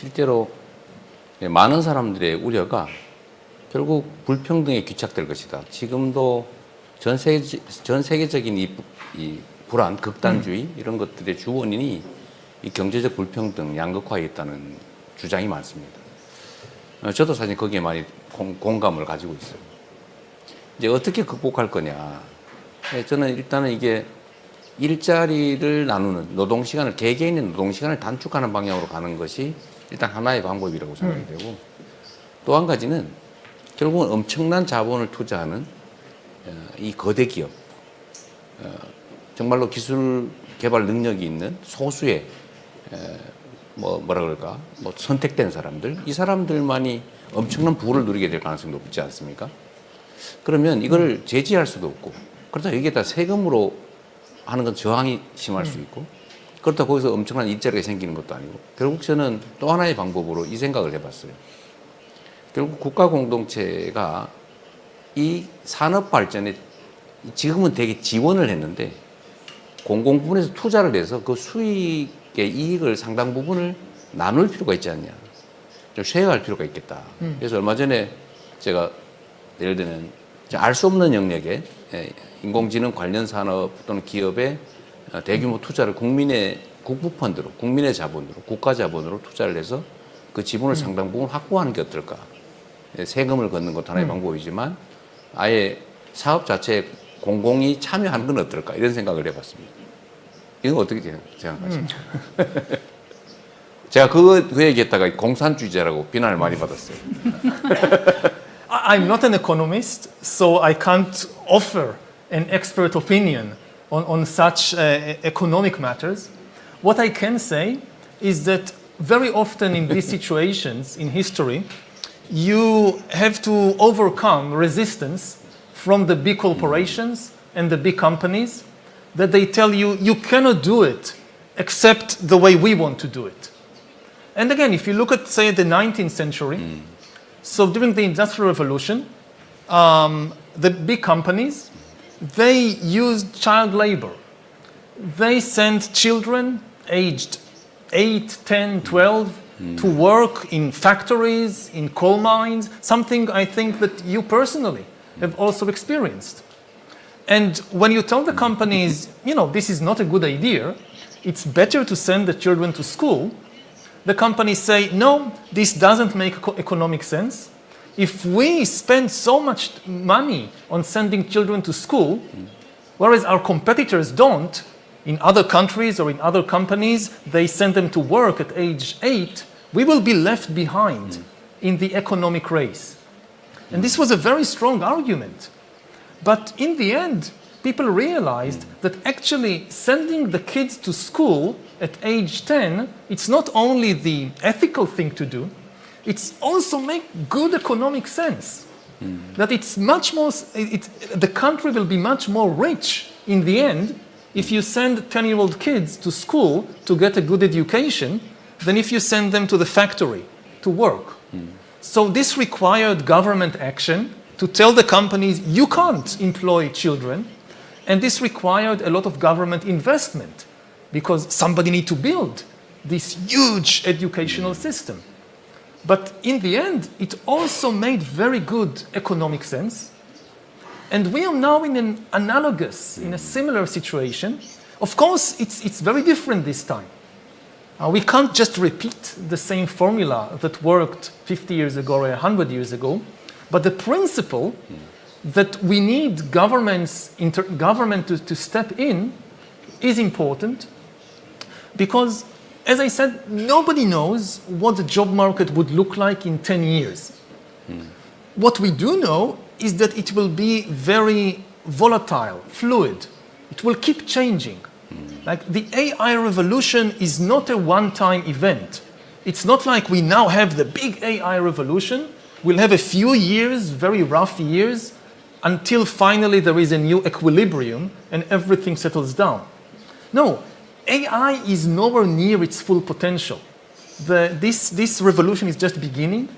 실제로 많은 사람들의 우려가 결국 불평등에 귀착될 것이다. 지금도 전 세계적인 이 불안, 극단주의 이런 것들의 주 원인이 이 경제적 불평등, 양극화에 있다는 주장이 많습니다. 저도 사실 거기에 많이 공감을 가지고 있어요. 이제 어떻게 극복할 거냐. 저는 일단은 이게 일자리를 나누는 노동시간을, 개개인의 노동시간을 단축하는 방향으로 가는 것이 일단 하나의 방법이라고 생각이 되고, 또 한 가지는 결국은 엄청난 자본을 투자하는 이 거대 기업, 정말로 기술 개발 능력이 있는 소수의 뭐라 그럴까, 선택된 사람들, 이 사람들만이 엄청난 부를 누리게 될 가능성이 높지 않습니까? 그러면 이걸 제지할 수도 없고, 그렇다고 여기에다 세금으로 하는 건 저항이 심할 수 있고, 그렇다고 거기서 엄청난 일자리가 생기는 것도 아니고, 결국 저는 또 하나의 방법으로 이 생각을 해봤어요. 결국 국가 공동체가 이 산업 발전에 지금은 되게 지원을 했는데, 공공 부분에서 투자를 해서 그 수익의 이익을 상당 부분을 나눌 필요가 있지 않냐, 좀 쉐어할 필요가 있겠다. 그래서 얼마 전에 제가 예를 들면 알 수 없는 영역에 인공지능 관련 산업 또는 기업의 대규모 투자를 국민의 국부펀드로, 국민의 자본으로, 국가 자본으로 투자를 해서 그 지분을 상당 부분 확보하는 게 어떨까. 세금을 걷는 것도 하나의 방법이지만 아예 사업 자체에 공공이 참여하는 건 어떨까, 이런 생각을 해봤습니다. 이건 어떻게 생각하십니까? 제가 그 얘기했다가 공산주의자라고 비난을 많이 받았어요. I'm not an economist, so I can't offer an expert opinion on such economic matters. What I can say is that very often in these situations in history, you have to overcome resistance from the big corporations and the big companies that they tell you, you cannot do it except the way we want to do it. And again, if you look at, say, the 19th century, so during the Industrial Revolution, the big companies, they used child labor. They sent children aged 8, 10, 12 to work in factories, in coal mines, something I think that you personally have also experienced. And when you tell the companies, this is not a good idea, it's better to send the children to school, the companies say, no, this doesn't make economic sense. If we spend so much money on sending children to school, whereas our competitors don't, in other countries or in other companies, they send them to work at age 8, we will be left behind in the economic race. And this was a very strong argument. But in the end, people realized that actually sending the kids to school at age 10, it's not only the ethical thing to do, it's also make good economic sense. That it's much more, the country will be much more rich in the end if you send 10-year-old kids to school to get a good education than if you send them to the factory to work. So this required government action to tell the companies, you can't employ children. And this required a lot of government investment because somebody need to build this huge educational system. But in the end, it also made very good economic sense. And we are now in an analogous, in a similar situation. Of course, it's very different this time. We can't just repeat the same formula that worked 50 years ago or 100 years ago. But the principle that we need government to step in is important because, as I said, nobody knows what the job market would look like in 10 years. What we do know is that it will be very volatile, fluid. It will keep changing. Like the AI revolution is not a one-time event. It's not like we now have the big AI revolution. We'll have a few years, very rough years, until finally there is a new equilibrium and everything settles down. No, AI is nowhere near its full potential. This revolution is just beginning.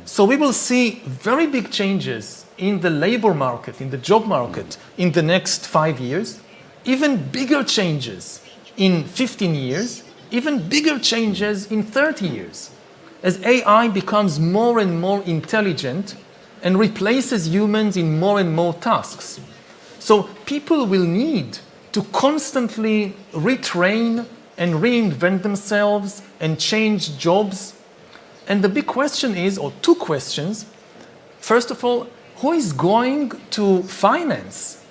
So we will see very big changes in the labor market, in the job market, in the next 5 years, even bigger changes in 15 years, even bigger changes in 30 years. as AI becomes more and more intelligent and replaces humans in more and more tasks. So people will need to constantly retrain and reinvent themselves and change jobs. And the big question is, or two questions. First of all, who is going to finance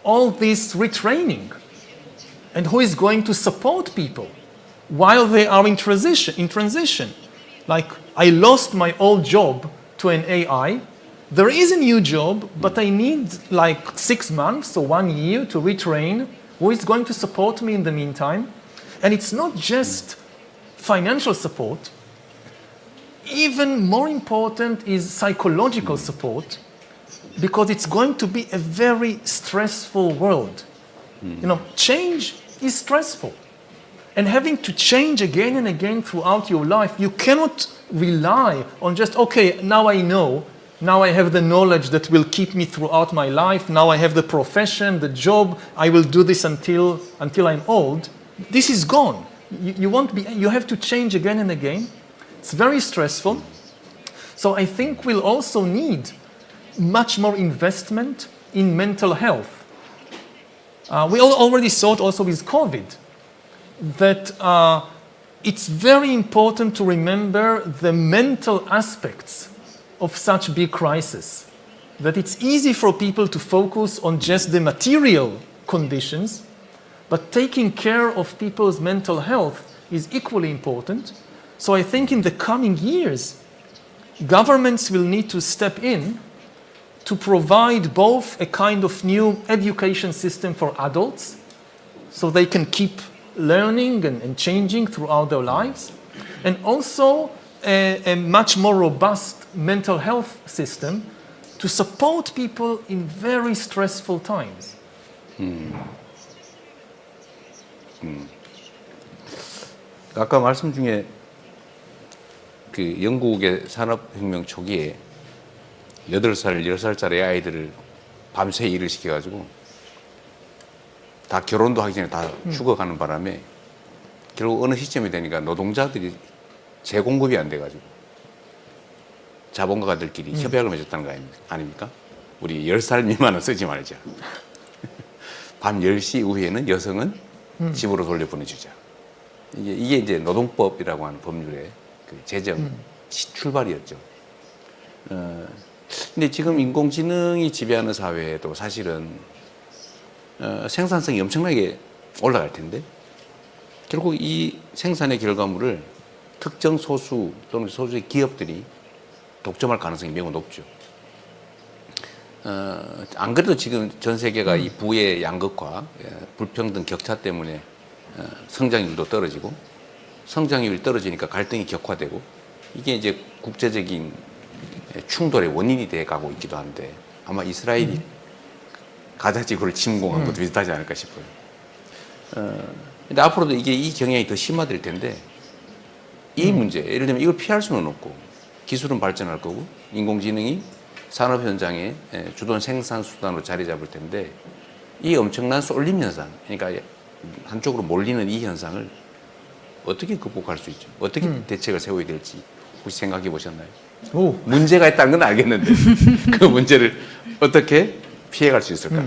all this retraining? And who is going to support people while they are in transition? Like, I lost my old job to an AI. There is a new job, but I need like 6 months or 1 year to retrain. Who is going to support me in the meantime? And it's not just financial support. Even more important is psychological support, because it's going to be a very stressful world. You know, change is stressful. And having to change again and again throughout your life, you cannot rely on just, okay, now I know, now I have the knowledge that will keep me throughout my life, now I have the profession, the job, I will do this until I'm old. This is gone. You have to change again and again. It's very stressful. So I think we'll also need much more investment in mental health. We already saw it also with COVID, that it's very important to remember the mental aspects of such big crisis. That it's easy for people to focus on just the material conditions, but taking care of people's mental health is equally important. So I think in the coming years, governments will need to step in to provide both a kind of new education system for adults, so they can keep learning and changing throughout their lives, and also a much more robust mental health system to support people in very stressful times. 아까 말씀 중에 그 영국의 산업혁명 초기에 8살, 10살짜리 아이들을 밤새 일을 시켜가지고 다 결혼도 하기 전에 다 죽어가는 바람에 결국 어느 시점이 되니까 노동자들이 재공급이 안 돼가지고 자본가들끼리 협약을 맺었다는 거 아닙니까? 우리 10살 미만은 쓰지 말자. 밤 10시 이후에는 여성은 집으로 돌려보내주자. 이게 이제 노동법이라고 하는 법률의 그 제정 출발이었죠. 근데 지금 인공지능이 지배하는 사회에도 사실은 생산성이 엄청나게 올라갈 텐데 결국 이 생산의 결과물을 특정 소수 또는 소수의 기업들이 독점할 가능성이 매우 높죠. 안 그래도 지금 전 세계가 이 부의 양극화, 불평등 격차 때문에 성장률도 떨어지고 성장률이 떨어지니까 갈등이 격화되고 이게 이제 국제적인 충돌의 원인이 돼 가고 있기도 한데 아마 이스라엘이 가자 지구를 침공한 것도 비슷하지 않을까 싶어요. 근데 앞으로도 이 경향이 더 심화될 텐데 이 문제, 예를 들면 이걸 피할 수는 없고 기술은 발전할 거고 인공지능이 산업 현장의 주된 생산 수단으로 자리 잡을 텐데 이 엄청난 쏠림 현상, 그러니까 한쪽으로 몰리는 이 현상을 어떻게 극복할 수 있죠? 어떻게 대책을 세워야 될지 혹시 생각해 보셨나요? 오. 문제가 있다는 건 알겠는데 그 문제를 어떻게 피해갈 수 있을까?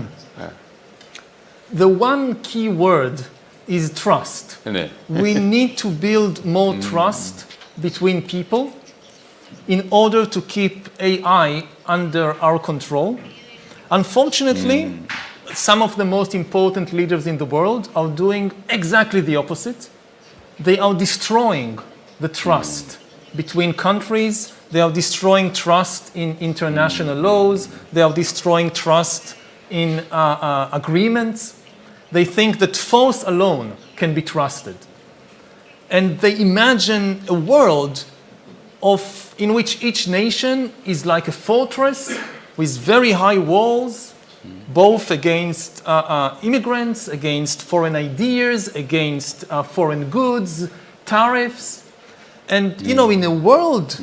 The one key word is trust. 네. We need to build more trust between people in order to keep AI under our control. Unfortunately, some of the most important leaders in the world are doing exactly the opposite. They are destroying the trust between countries. They are destroying trust in international laws. They are destroying trust in agreements. They think that force alone can be trusted. And they imagine a world in which each nation is like a fortress with very high walls, both against immigrants, against foreign ideas, against foreign goods, tariffs. And, you know, in a world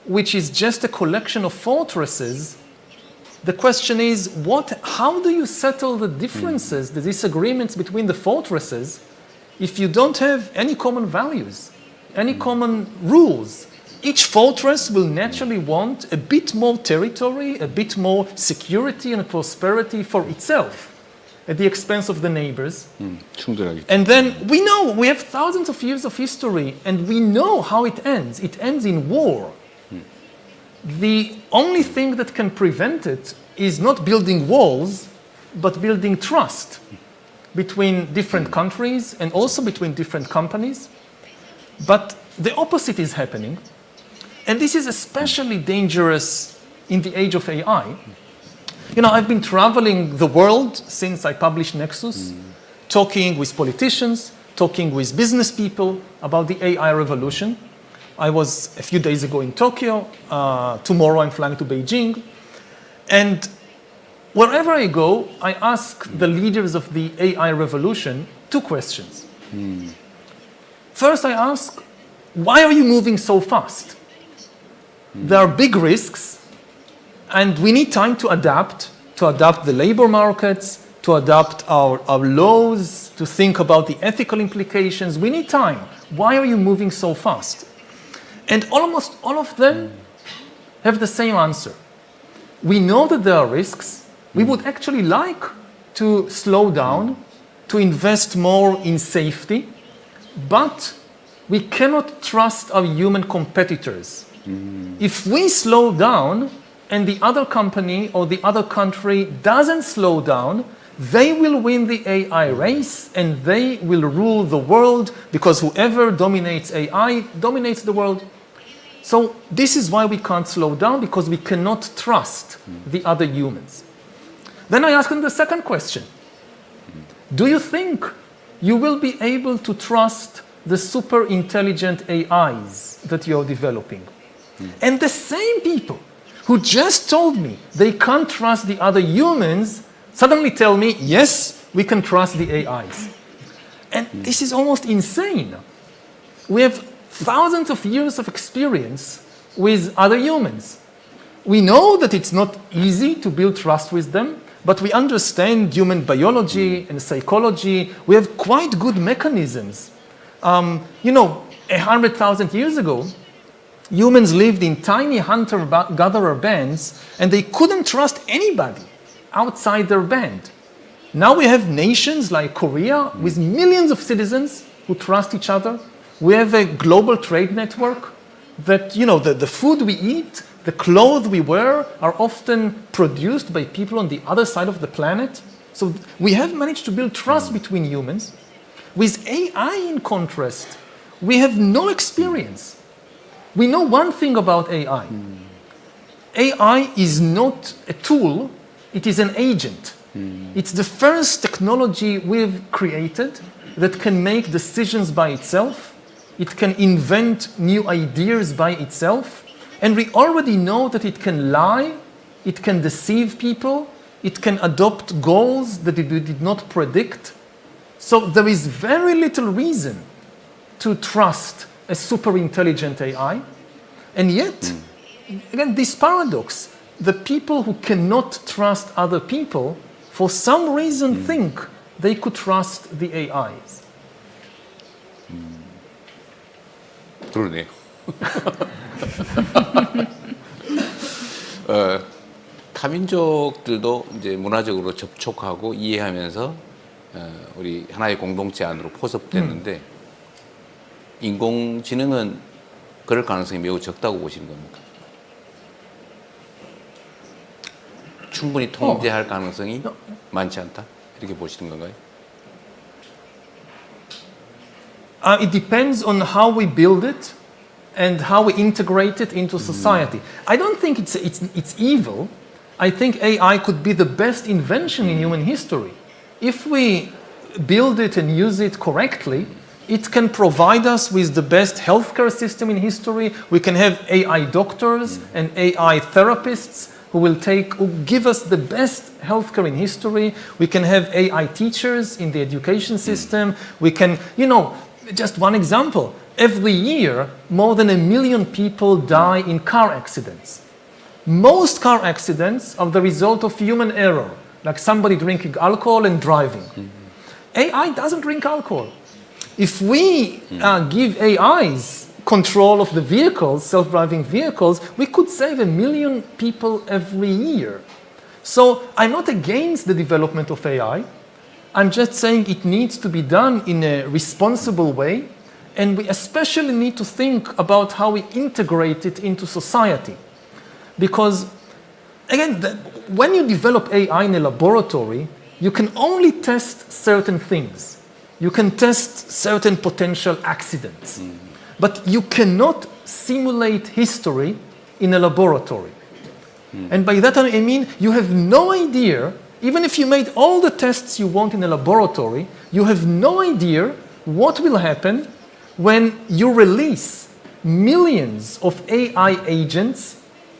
which is just a collection of fortresses, the question is, how do you settle the differences, the disagreements between the fortresses, if you don't have any common values, any common rules? each fortress will naturally want a bit more territory, a bit more security and prosperity for itself at the expense of the neighbors. 충돌하기. And then we know, we have thousands of years of history, and we know how it ends. It ends in war. The only thing that can prevent it is not building walls, but building trust between different countries and also between different companies. But the opposite is happening. And this is especially dangerous in the age of AI. You know, I've been traveling the world since I published Nexus, talking with politicians, talking with business people about the AI revolution. I was a few days ago in Tokyo. Tomorrow I'm flying to Beijing. And wherever I go, I ask the leaders of the AI revolution 2 questions. First, I ask, why are you moving so fast? There are big risks, and we need time to adapt the labor markets, to adapt our laws, to think about the ethical implications. We need time. Why are you moving so fast? And almost all of them have the same answer. We know that there are risks. We would actually like to slow down, to invest more in safety, but we cannot trust our human competitors. If we slow down and the other company or the other country doesn't slow down, they will win the AI race and they will rule the world, because whoever dominates AI dominates the world. So this is why we can't slow down, because we cannot trust the other humans. Then I ask them the second question. Do you think you will be able to trust the super intelligent AIs that you're developing? And the same people who just told me they can't trust the other humans suddenly tell me, yes, we can trust the AIs. And this is almost insane. We have thousands of years of experience with other humans. We know that it's not easy to build trust with them, but we understand human biology and psychology. We have quite good mechanisms. 100,000 years ago, humans lived in tiny hunter-gatherer bands, and they couldn't trust anybody outside their band. Now we have nations like Korea with millions of citizens who trust each other. We have a global trade network that, the food we eat, the clothes we wear are often produced by people on the other side of the planet. So we have managed to build trust between humans. With AI, in contrast, we have no experience. We know one thing about AI. AI is not a tool, it is an agent. It's the first technology we've created that can make decisions by itself. It can invent new ideas by itself. And we already know that it can lie, it can deceive people, it can adopt goals that we did not predict. So there is very little reason to trust a super intelligent AI. And yet, again, this paradox, the people who cannot trust other people, for some reason think they could trust the AIs. 그러네요. 타민족들도 이제 문화적으로 접촉하고 이해하면서 우리 하나의 공동체 안으로 포섭됐는데 인공지능은 그럴 가능성이 매우 적다고 보시는 겁니까? 충분히 통제할 가능성이 많지 않다? 이렇게 보시는 건가요? It depends on how we build it and how we integrate it into society. I don't think it's evil. I think AI could be the best invention in human history. If we build it and use it correctly, it can provide us with the best healthcare system in history. We can have AI doctors and AI therapists who give us the best healthcare in history. We can have AI teachers in the education system. We can, just one example, every year, more than 1 million people die in car accidents. Most car accidents are the result of human error, like somebody drinking alcohol and driving. AI doesn't drink alcohol. If we give AIs, control of the vehicles, self-driving vehicles, we could save 1 million people every year. So I'm not against the development of AI. I'm just saying it needs to be done in a responsible way, and we especially need to think about how we integrate it into society. Because, again, when you develop AI in a laboratory, you can only test certain things. You can test certain potential accidents. But you cannot simulate history in a laboratory. And by that I mean you have no idea, even if you made all the tests you want in a laboratory, you have no idea what will happen when you release millions of AI agents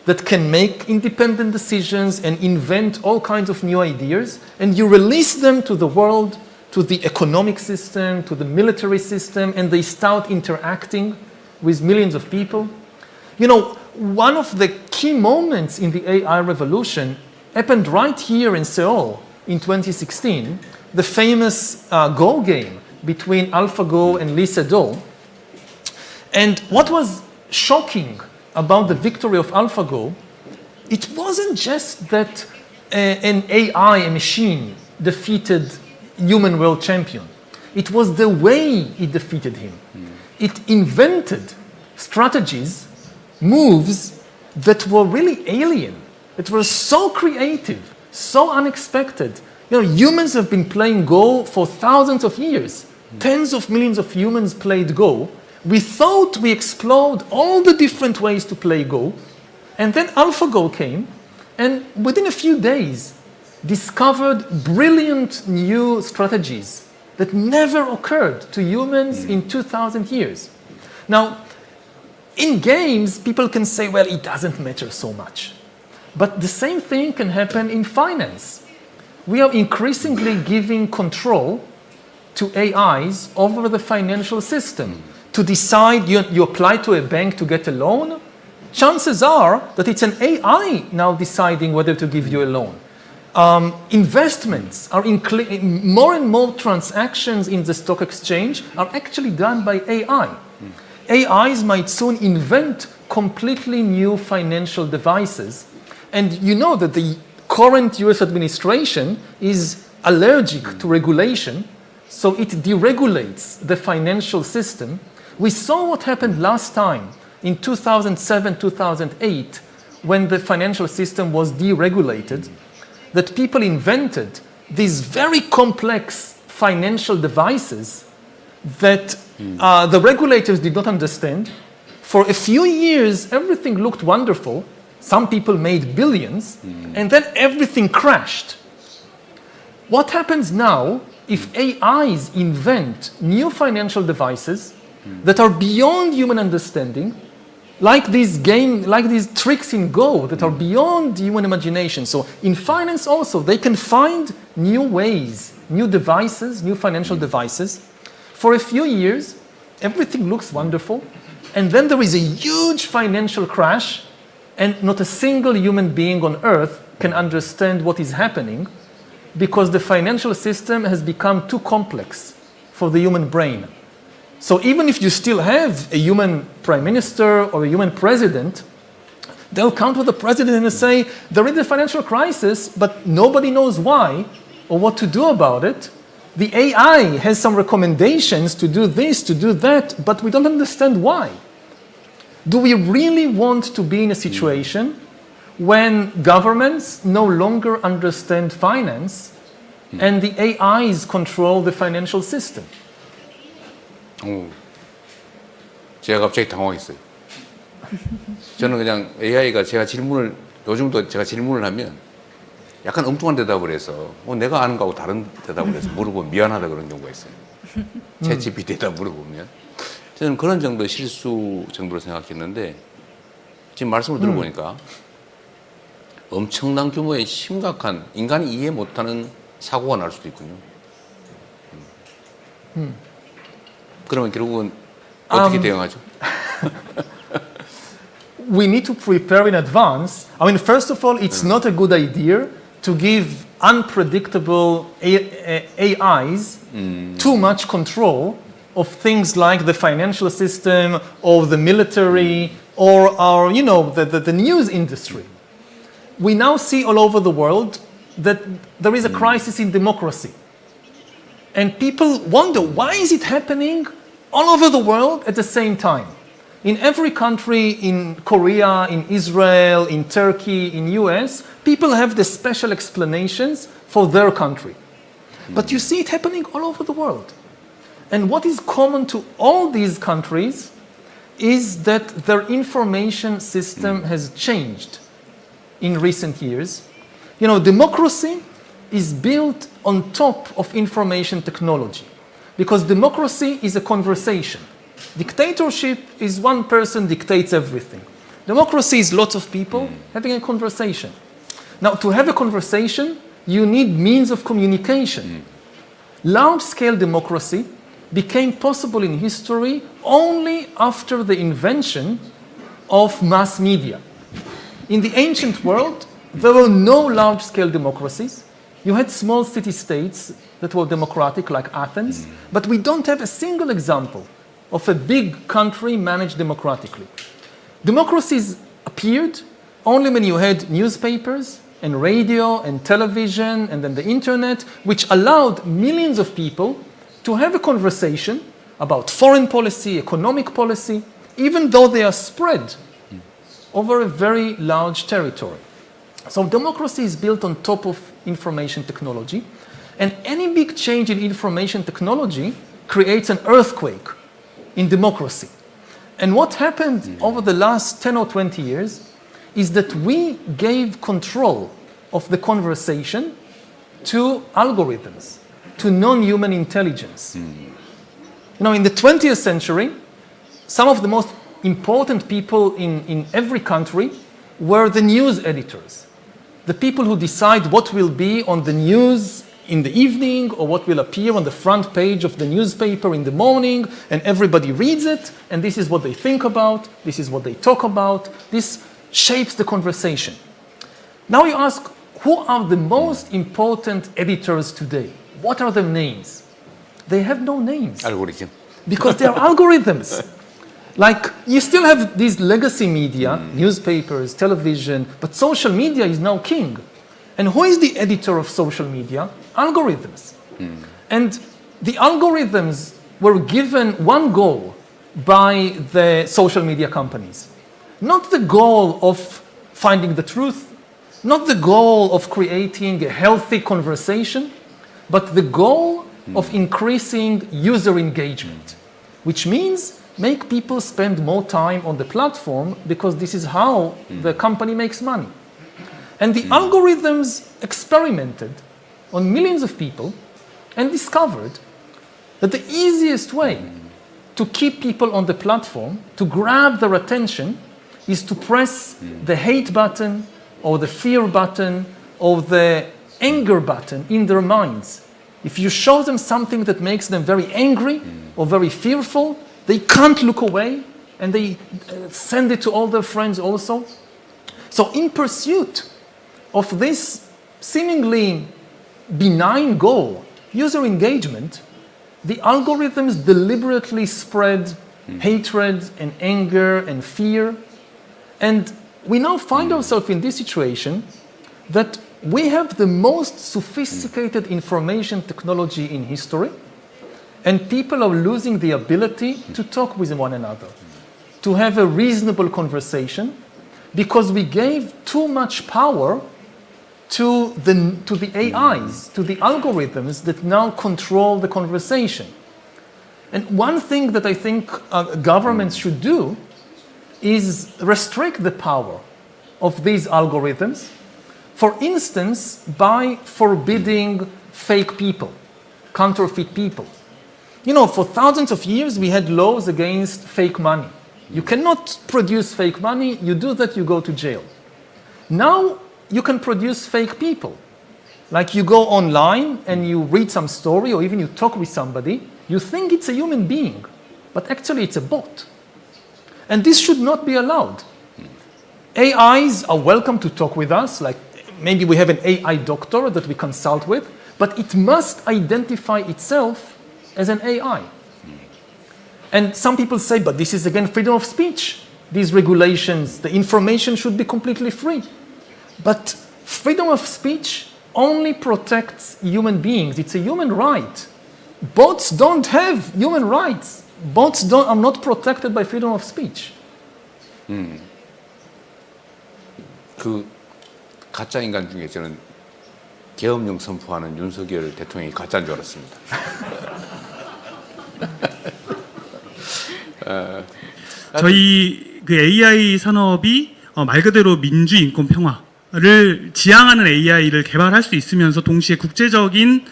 that can make independent decisions and invent all kinds of new ideas, and you release them to the world, to the economic system, to the military system, and they start interacting with millions of people. You know, one of the key moments in the AI revolution happened right here in Seoul in 2016, the famous Go game between AlphaGo and Lee Sedol. And what was shocking about the victory of AlphaGo, it wasn't just that an AI, a machine, defeated human world champion. It was the way it defeated him. It invented strategies, moves that were really alien, that were so creative, so unexpected. You know, humans have been playing Go for thousands of years. Tens of millions of humans played Go. We thought we explored all the different ways to play Go, and then AlphaGo came, and within a few days, discovered brilliant new strategies that never occurred to humans in 2,000 years. Now, in games, people can say, well, it doesn't matter so much. But the same thing can happen in finance. We are increasingly giving control to AIs over the financial system. To decide, you apply to a bank to get a loan, chances are that it's an AI now deciding whether to give you a loan. Investments are more and more transactions in the stock exchange are actually done by AI. AIs might soon invent completely new financial devices. And you know that the current US administration is allergic to regulation, so it deregulates the financial system. We saw what happened last time in 2007, 2008, when the financial system was deregulated, that people invented these very complex financial devices that the regulators did not understand. For a few years, everything looked wonderful. Some people made billions, and then everything crashed. What happens now if AIs invent new financial devices that are beyond human understanding, like these tricks in Go that are beyond human imagination? So in finance also, they can find new ways, new devices, new financial devices. For a few years, everything looks wonderful, and then there is a huge financial crash, and not a single human being on earth can understand what is happening because the financial system has become too complex for the human brain. So even if you still have a human prime minister or a human president, they'll come to the president and say, there is a financial crisis, but nobody knows why or what to do about it. The AI has some recommendations to do this, to do that, but we don't understand why. Do we really want to be in a situation when governments no longer understand finance and the AIs control the financial system? 제가 갑자기 당황했어요. 저는 그냥 AI가 요즘도 제가 질문을 하면 약간 엉뚱한 대답을 해서 내가 아는 거하고 다른 대답을 해서 물어보면 미안하다 그런 경우가 있어요. 챗GPT에다 물어보면. 저는 그런 정도의 실수 정도로 생각했는데 지금 말씀을 들어보니까 엄청난 규모의 심각한 인간이 이해 못하는 사고가 날 수도 있군요. 그러면 결국은 어떻게 대응하죠? We need to prepare in advance. I mean, first of all, it's not a good idea to give unpredictable AIs too much control of things like the financial system or the military or our, the news industry. We now see all over the world that there is a crisis in democracy. And people wonder, why is it happening all over the world at the same time? In every country, in Korea, in Israel, in Turkey, in US, people have the special explanations for their country. But you see it happening all over the world. And what is common to all these countries is that their information system has changed in recent years. Democracy is built on top of information technology because democracy is a conversation. Dictatorship is one person dictates everything. Democracy is lots of people having a conversation. Now, to have a conversation, you need means of communication. Large-scale democracy became possible in history only after the invention of mass media. In the ancient world, there were no large-scale democracies. You had small city-states that were democratic, like Athens, but we don't have a single example of a big country managed democratically. Democracies appeared only when you had newspapers and radio and television and then the internet, which allowed millions of people to have a conversation about foreign policy, economic policy, even though they are spread over a very large territory. So democracy is built on top of information technology, and any big change in information technology creates an earthquake in democracy. And what happened over the last 10 or 20 years is that we gave control of the conversation to algorithms, to non-human intelligence. In the 20th century, some of the most important people in every country were the news editors, the people who decide what will be on the news in the evening or what will appear on the front page of the newspaper in the morning, and everybody reads it, and this is what they think about, this is what they talk about, this shapes the conversation. Now you ask, who are the most important editors today? What are their names? They have no names. Algorithm. Because they are algorithms. Like, you still have these legacy media, newspapers, television, but social media is now king. And who is the editor of social media? Algorithms. And the algorithms were given one goal by the social media companies. Not the goal of finding the truth, not the goal of creating a healthy conversation, but the goal of increasing user engagement, which means make people spend more time on the platform because this is how the company makes money. And the algorithms experimented on millions of people and discovered that the easiest way to keep people on the platform, to grab their attention, is to press the hate button or the fear button or the anger button in their minds. If you show them something that makes them very angry or very fearful, they can't look away, and they send it to all their friends also. So in pursuit of this seemingly benign goal, user engagement, the algorithms deliberately spread hatred and anger and fear. And we now find ourselves in this situation that we have the most sophisticated information technology in history, and people are losing the ability to talk with one another, to have a reasonable conversation, because we gave too much power to the AIs, to the algorithms that now control the conversation. And one thing that I think governments should do is restrict the power of these algorithms, for instance, by forbidding fake people, counterfeit people. For thousands of years, we had laws against fake money. You cannot produce fake money. You do that, you go to jail. Now, you can produce fake people. Like, you go online and you read some story, or even you talk with somebody, you think it's a human being, but actually it's a bot. And this should not be allowed. AIs are welcome to talk with us, like maybe we have an AI doctor that we consult with, but it must identify itself as an AI. And some people say, but this is again freedom of speech. These regulations, the information should be completely free. But freedom of speech only protects human beings. It's a human right. Bots don't have human rights. Bots are not protected by freedom of speech. 그 가짜 인간 중에 저는 계엄령 선포하는 윤석열 대통령이 가짜인 줄 알았습니다. 저희 그 AI 산업이 말 그대로 민주 인권 평화를 지향하는 AI를 개발할 수 있으면서 동시에 국제적인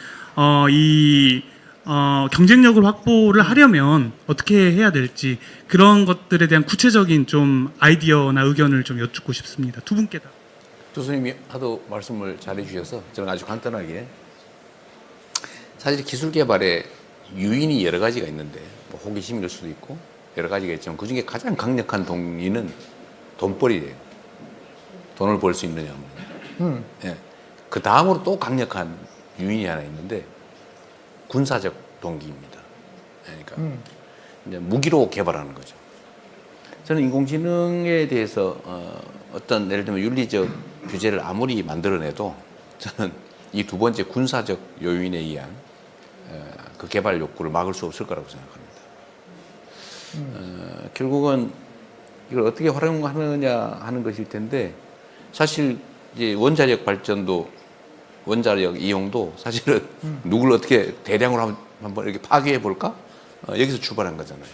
경쟁력을 확보를 하려면 어떻게 해야 될지 그런 것들에 대한 구체적인 좀 아이디어나 의견을 좀 여쭙고 싶습니다. 두 분께 다. 교수님이 하도 말씀을 잘해 주셔서 저는 아주 간단하게 사실 기술 개발에 유인이 여러 가지가 있는데 뭐 호기심일 수도 있고 여러 가지가 있지만 그중에 가장 강력한 동기는 돈벌이예요. 돈을 벌 수 있느냐. 예. 그 다음으로 또 강력한 유인이 하나 있는데 군사적 동기입니다. 그러니까 이제 무기로 개발하는 거죠. 저는 인공지능에 대해서 어떤 예를 들면 윤리적 규제를 아무리 만들어내도 저는 이 두 번째 군사적 요인에 의한 그 개발 욕구를 막을 수 없을 거라고 생각합니다. 결국은 이걸 어떻게 활용하느냐 하는 것일 텐데 사실 이제 원자력 발전도 원자력 이용도 사실은 누구를 어떻게 대량으로 한번 이렇게 파괴해 볼까? 여기서 출발한 거잖아요.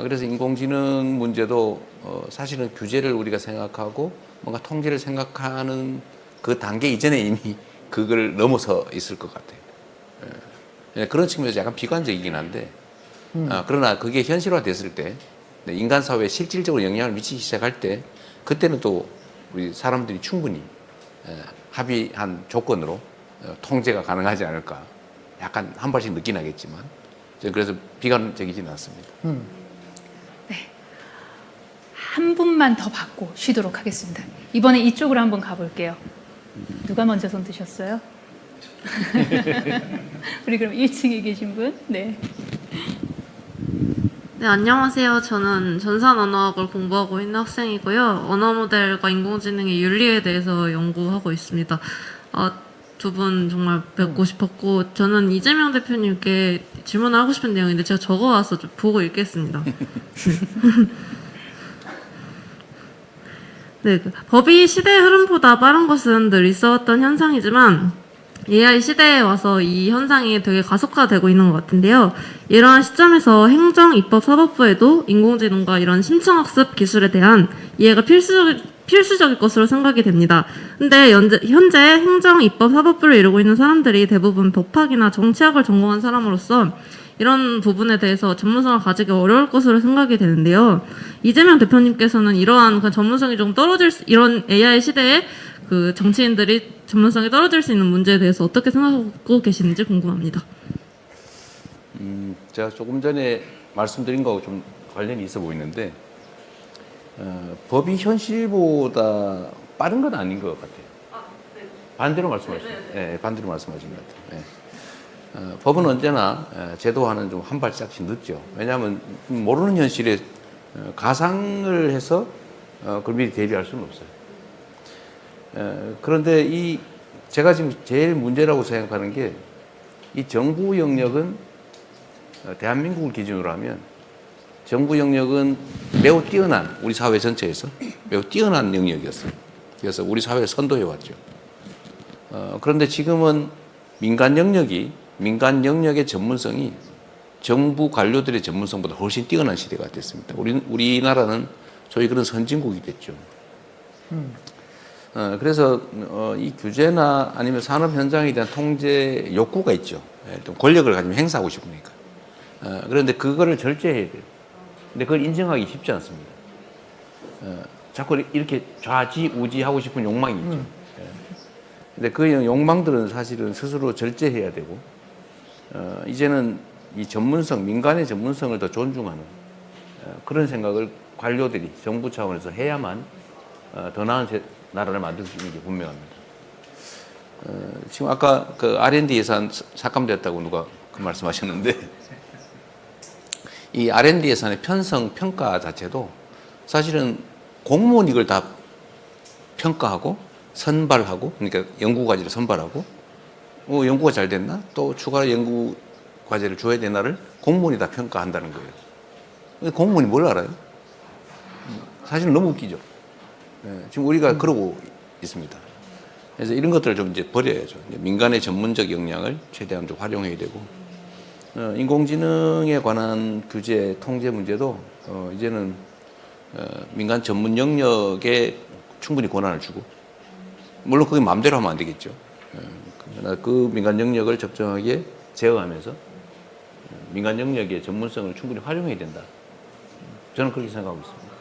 그래서 인공지능 문제도 사실은 규제를 우리가 생각하고 뭔가 통제를 생각하는 그 단계 이전에 이미 그걸 넘어서 있을 것 같아요. 그런 측면에서 약간 비관적이긴 한데 그러나 그게 현실화됐을 때 인간 사회에 실질적으로 영향을 미치기 시작할 때 그때는 또 우리 사람들이 충분히 합의한 조건으로 통제가 가능하지 않을까. 약간 한 발씩 늦긴 하겠지만 저는 그래서 비관적이지는 않습니다. 네, 한 분만 더 받고 쉬도록 하겠습니다. 이번에 이쪽으로 한번 가볼게요. 누가 먼저 손 드셨어요? 우리 그럼 1층에 계신 분? 네. 네, 안녕하세요. 저는 전산 언어학을 공부하고 있는 학생이고요. 언어 모델과 인공지능의 윤리에 대해서 연구하고 있습니다. 두 분 정말 뵙고 싶었고, 저는 이재명 대표님께 질문을 하고 싶은 내용인데 제가 적어와서 좀 보고 읽겠습니다. 네, 법이 시대의 흐름보다 빠른 것은 늘 있어왔던 현상이지만 AI 시대에 와서 이 현상이 되게 가속화되고 있는 것 같은데요. 이러한 시점에서 행정, 입법, 사법부에도 인공지능과 이런 심층학습 기술에 대한 이해가 필수적일 것으로 생각이 됩니다. 근데 현재 행정, 입법, 사법부를 이루고 있는 사람들이 대부분 법학이나 정치학을 전공한 사람으로서 이런 부분에 대해서 전문성을 가지기 어려울 것으로 생각이 되는데요. 이재명 대표님께서는 이러한 그 전문성이 좀 이런 AI 시대에 그 정치인들이 전문성이 떨어질 수 있는 문제에 대해서 어떻게 생각하고 계시는지 궁금합니다. 제가 조금 전에 말씀드린 거하고 좀 관련이 있어 보이는데 법이 현실보다 빠른 건 아닌 것 같아요. 네. 반대로 말씀하신 네, 반대로 말씀하신 것 같아요. 네. 법은 언제나 제도화는 좀 한 발짝씩 늦죠. 왜냐하면 모르는 현실에 가상을 해서 그걸 미리 대비할 수는 없어요. 그런데 제가 지금 제일 문제라고 생각하는 게 이 정부 영역은 대한민국을 기준으로 하면 정부 영역은 매우 뛰어난 우리 사회 전체에서 매우 뛰어난 영역이었어요. 그래서 우리 사회를 선도해 왔죠. 그런데 지금은 민간 영역의 전문성이 정부 관료들의 전문성보다 훨씬 뛰어난 시대가 됐습니다. 우리나라는 소위 그런 선진국이 됐죠. 그래서 이 규제나 아니면 산업 현장에 대한 통제 욕구가 있죠. 권력을 가지면 행사하고 싶으니까. 그런데 그거를 절제해야 돼요. 근데 그걸 인정하기 쉽지 않습니다. 자꾸 이렇게 좌지우지 하고 싶은 욕망이 있죠. 근데 그 욕망들은 사실은 스스로 절제해야 되고, 이제는 이 전문성, 민간의 전문성을 더 존중하는 그런 생각을 관료들이 정부 차원에서 해야만 더 나은 나라를 만들 수 있는 게 분명합니다. 지금 아까 그 R&D 예산 삭감됐다고 누가 그 말씀하셨는데 이 R&D 예산의 편성 평가 자체도 사실은 공무원 이걸 다 평가하고 선발하고, 그러니까 연구 과제를 선발하고, 연구가 잘 됐나? 또 추가 연구 과제를 줘야 되나를 공무원이 다 평가한다는 거예요. 근데 공무원이 뭘 알아요? 사실은 너무 웃기죠. 지금 우리가 그러고 있습니다. 그래서 이런 것들을 좀 이제 버려야죠. 민간의 전문적 역량을 최대한 좀 활용해야 되고, 인공지능에 관한 규제, 통제 문제도 이제는 민간 전문 영역에 충분히 권한을 주고, 물론 그게 마음대로 하면 안 되겠죠. 그러나 그 민간 영역을 적정하게 제어하면서 민간 영역의 전문성을 충분히 활용해야 된다. 저는 그렇게 생각하고 있습니다.